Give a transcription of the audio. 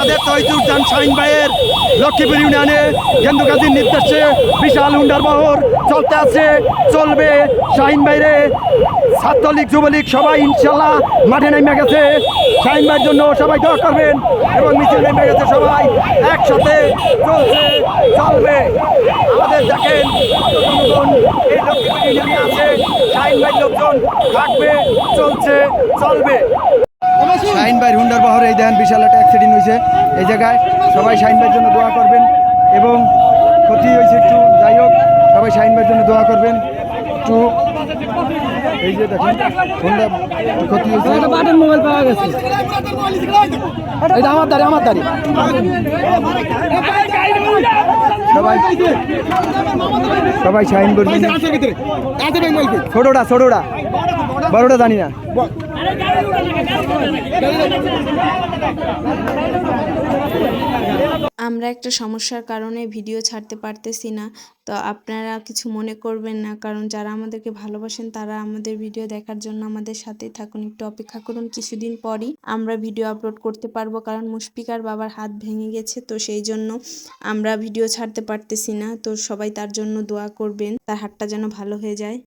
আমাদের তৈজুরজান শাহিন ভাইয়ের লক্ষ্মীপুর ইউনিয়নে কেন্দ্র কাজীর নির্দেশে বিশাল হুন্ডার বহর চলতে আছে, চলবে। শাহিন ভাইরে ছাত্রলীগ যুবলীগ সবাই ইনশাল্লাহ মাঠে নেমে গেছে। শাহিন ভাইয়ের জন্য সবাই দোয়া করবেন এবং মিছিল নেমে গেছে, সবাই একসাথে চলছে, চলবে। আমাদের দেখেন কত জনগণ এই লক্ষ্মীপুর ইউনিয়নে আছে। শাহিন ভাইয়ের লোকজন থাকবে, চলছে, চলবে। শাহিন ভাইয়ের হুন্ডার বহরে এই দেখেন বিশাল একটা অ্যাক্সিডেন্ট হয়েছে এই জায়গায়। সবাই শাহিন ভাইয়ের জন্য দোয়া করবেন এবং ক্ষতি হয়েছে একটু, যাই হোক সবাই শাহিন ভাইয়ের জন্য দোয়া করবেন একটু। এই যে দেখেন হুন্ডা ক্ষতি হয়েছে। বাটন মোবাইল পাওয়া গেছে, আমার দাঁড়ি আমার দাঁড়ি। সবাই সবাই শাহিন ভাইয়ের ছোটটা ছোটটা বড়টা জানি না। আমরা একটা সমস্যার কারণে ভিডিও ছাড়তে পারতেছি না, তো আপনারা কিছু মনে করবেন না, কারণ যারা আমাদেরকে ভালোবাসেন তারা আমাদের ভিডিও দেখার জন্য আমাদের সাথেই থাকুন। একটু অপেক্ষা করুন, কিছুদিন পরই আমরা ভিডিও আপলোড করতে পারবো, কারণ মুশফিকার বাবার হাত ভেঙে গেছে, তো সেই জন্য আমরা ভিডিও ছাড়তে পারতেছি না। তো সবাই তার জন্য দোয়া করবেন, তার হাতটা যেন ভালো হয়ে যায়।